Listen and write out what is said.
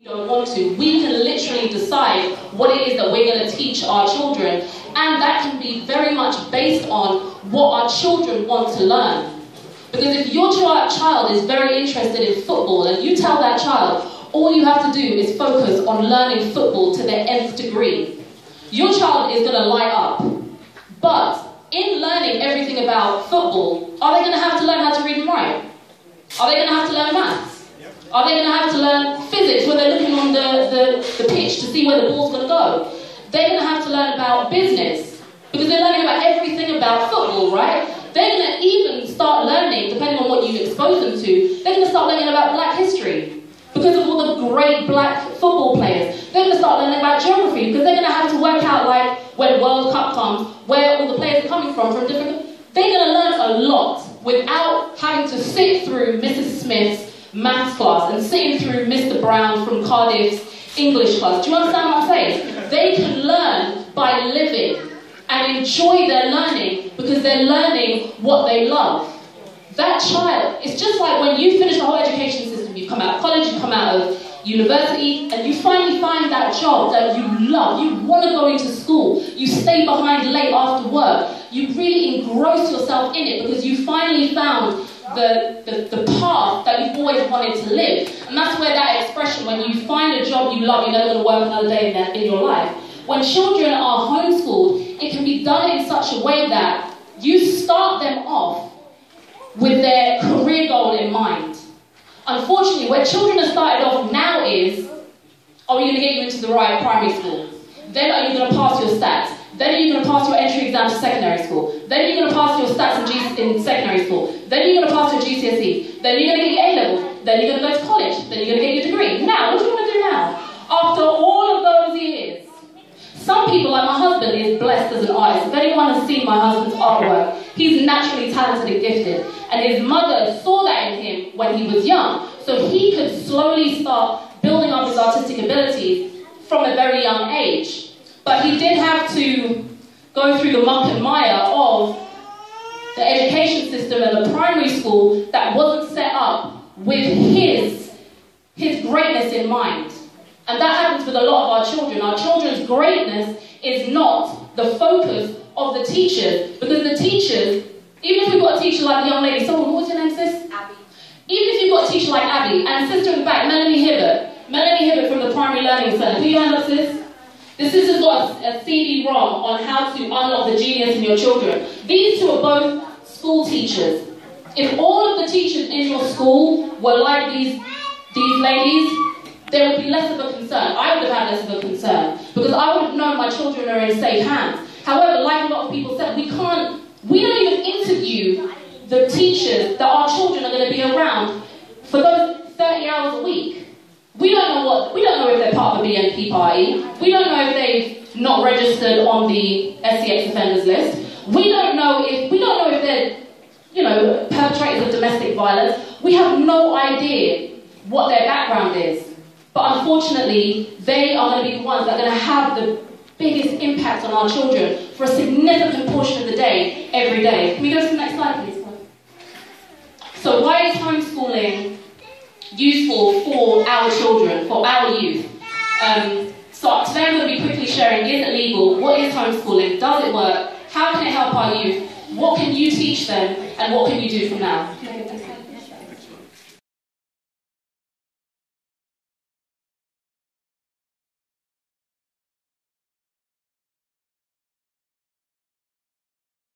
don't want to. We can literally decide what it is that we're going to teach our children, and that can be very much based on what our children want to learn. Because if your child is very interested in football and you tell that child all you have to do is focus on learning football to their nth degree, your child is going to light up. But in learning everything about football, are they going to have to learn how to read and write? Are they going to have to learn maths? Are they going to have to learn physics when they're looking on the pitch to see where the ball's going to go? They're going to have to learn about business, because they're learning about everything about football, right? They're going to even start learning, depending on what you expose them to, they're going to start learning about black history, because of all the great black football players. They're going to start learning about geography, because they're going to have to work out, like, when World Cup comes, where all the players are coming from different... They're going to learn a lot without having to sit through Mrs. Smith's maths class and sitting through Mr. Brown from Cardiff's English class. Do you understand what I'm saying? They can learn by living and enjoy their learning because they're learning what they love. That child, it's just like when you finish the whole education system, you come out of college, you come out of university, and you finally find that job that you love. You want to go into school. You stay behind late after work. You really engross yourself in it because you finally found the path that you've always wanted to live. And that's where that expression, when you find a job you love, you're never going to work another day in your life. When children are homeschooled, it can be done in such a way that you start them off with their career goal in mind. Unfortunately, where children are started off now is, are we going to get you into the right primary school? Then are you going to pass your stats? Then are you going to pass your entry exam to secondary school? Then you're going to pass your stats in secondary school. Then you're going to pass your GCSE. Then you're going to get your A-levels. Then you're going to go to college. Then you're going to get your degree. Now, what do you want to do now? After all of those years, some people, like my husband, is blessed as an artist. If anyone has seen my husband's artwork, he's naturally talented and gifted. And his mother saw that in him when he was young. So he could slowly start building up his artistic abilities from a very young age. But he did have to go through the muck and mire of the education system and the primary school that wasn't set up with his greatness in mind. And that happens with a lot of our children. Our children's greatness is not the focus of the teachers, because the teachers, even if we've got a teacher like the young lady, what was your name, sis? Abby. Even if you've got a teacher like Abby, and sister in the back, Melanie Hibbert from the Primary Learning Centre. Who you hand up, sis? This sister's got a CD-ROM on how to unlock the genius in your children. These two are both school teachers. If all of the teachers in your school were like these ladies, there would be less of a concern. I would have had less of a concern, because I would have known my children are in safe hands. However, like a lot of people said, we don't even interview the teachers that our children are going to be around for those 30 hours a week. We don't know if they're part of a BNP party. We don't know if they've not registered on the SCX offenders list. We don't know if they're, perpetrators of domestic violence. We have no idea what their background is. But unfortunately, they are going to be the ones that are going to have the biggest impact on our children for a significant portion of the day, every day. Can we go to the next slide, please? So why is homeschooling useful for our children, for our youth? So today I'm going to be quickly sharing, is it legal? What is homeschooling? Does it work? How can it help our youth? What can you teach them? And what can you do from now?